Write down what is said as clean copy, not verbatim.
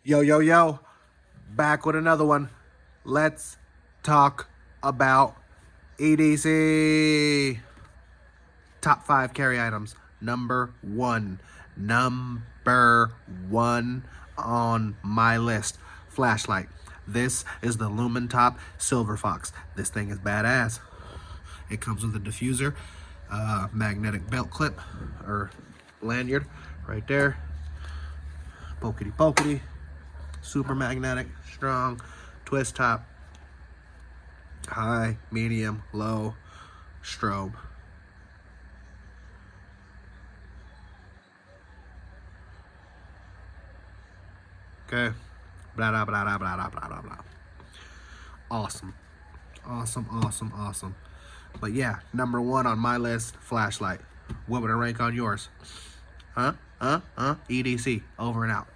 Yo, yo, yo, back with another one. Let's talk about EDC. Top 5 carry items. Number one on my list. Flashlight. This is the LuminTop SliverFox. This thing is badass. It comes with a diffuser, magnetic belt clip, or lanyard right there. Pokety pokety. Super magnetic, strong, twist top, high, medium, low, strobe. Okay, blah, blah, blah, blah, blah, blah, blah, blah, blah. Awesome, awesome, awesome, awesome. But yeah, number one on my list, flashlight. What would it rank on yours? Huh? EDC, over and out.